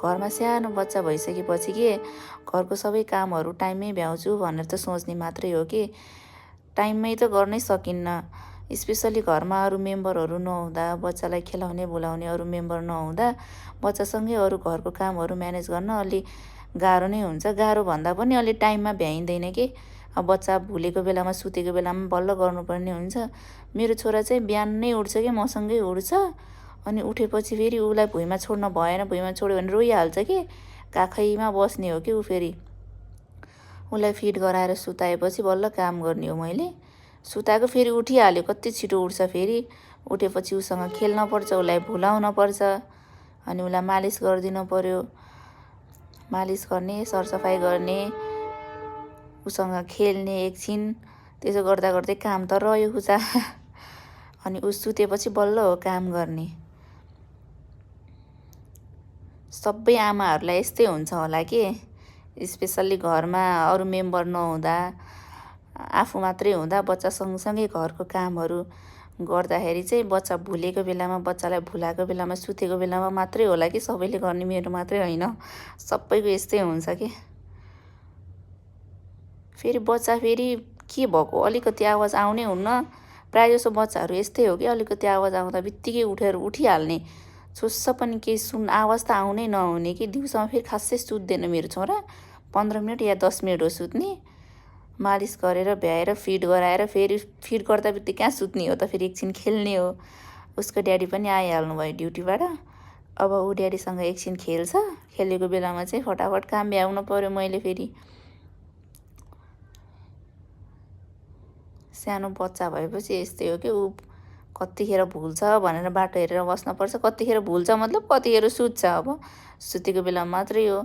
घरमा सानो बच्चा भइसकेपछि के घरको सबै कामहरू टाइममै भ्याउँछु भनेर त सोच्ने मात्रै हो कि टाइममै त गर्नै सकिन्न। स्पेसली घरमा अरू मेम्बरहरू नहुँदा, बच्चालाई खेलाउने बोलाउने अरू मेम्बर नहुँदा बच्चासँगै अरू घरको कामहरू म्यानेज गर्न अलि गाह्रो नै हुन्छ। गाह्रो भन्दा पनि अलि टाइममा भ्याइँदैन कि। अब बच्चा भुलेको बेलामा सुतेको बेलामा बल्ल गर्नुपर्ने हुन्छ। मेरो छोरा चाहिँ बिहान नै उठ्छ कि मसँगै उठ्छ। अनि उठेपछि फेरि उसलाई भुइँमा छोड्न भएन, भुइँमा छोड्यो भने रोइहाल्छ कि। काखैमा बस्ने हो कि ऊ फेरि। उसलाई फिड गराएर सुताएपछि बल्ल काम गर्ने हो मैले। सुताएको फेरि उठिहाल्यो, कति छिटो उठ्छ फेरि। उठेपछि उसँग खेल्न पर्छ, उसलाई भुलाउन पर्छ, अनि उसलाई मालिस गरिदिनु पर्यो। मालिस गर्ने, सरसफाइ गर्ने, उसँग खेल्ने एकछिन, त्यसो गर्दा गर्दै काम त रह्यो खुचा। अनि ऊ सुतेपछि बल्ल हो काम गर्ने। सबै आमाहरूलाई यस्तै हुन्छ होला कि। स्पेसल्ली घरमा अरू मेम्बर नहुँदा, आफू मात्रै हुँदा बच्चा सँगसँगै घरको कामहरू गर्दाखेरि चाहिँ बच्चा भुलेको बेलामा, बच्चालाई भुलाएको बेलामा, सुतेको बेलामा मात्रै होला कि सबैले गर्ने, मेरो मात्रै होइन, सबैको यस्तै हुन्छ कि। फेरि बच्चा फेरि के भएको, अलिकति आवाज आउनै हुन्न। प्रायःजसो बच्चाहरू यस्तै हो कि अलिकति आवाज आउँदा बित्तिकै उठेर उठिहाल्ने। छुस्स पनि केही आवाज त आउनै नहुने कि। दिउँसोमा फेरि खासै सुत्दैन मेरो छोरा। 15 मिनट या 10 मिनट हो सुत्ने। मालिस गरेर भ्याएर फिड गराएर फेरि फिड गर्दा बित्तिकै कहाँ सुत्ने हो त, फेरि एकछिन खेल्ने हो। उसको ड्याडी पनि आइहाल्नु भयो ड्युटीबाट। अब ऊ ड्याडीसँग एकछिन खेल्छ। खेलेको बेलामा चाहिँ फटाफट काम भ्याउनु पर्यो मैले फेरि। सानो बच्चा भएपछि यस्तै हो कि। ऊ कतिखेर भुल्छ भनेर बाटो हेरेर बस्नुपर्छ। कतिखेर भुल्छ मतलब कतिखेर सुत्छ। अब सुतेको बेलामा मात्रै हो।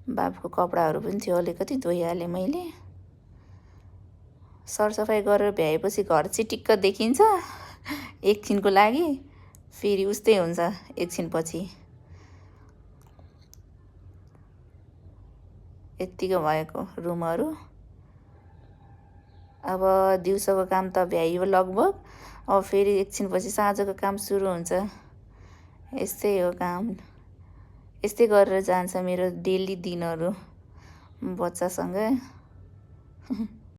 बाबुको कपडाहरू पनि थियो, अलिकति धोइहालेँ मैले। सरसफाइ गरेर भ्याएपछि घर चिटिक्क देखिन्छ एकछिनको लागि। फेरि उस्तै हुन्छ एकछिनपछि। यत्तिको भएको रुमहरू। अब दिउँसोको काम त भ्याइयो लगभग। अब फेरि एकछिनपछि साँझको काम सुरु हुन्छ। यस्तै हो काम। यस्तै गरेर जान्छ मेरो डेली दिनहरू बच्चासँग।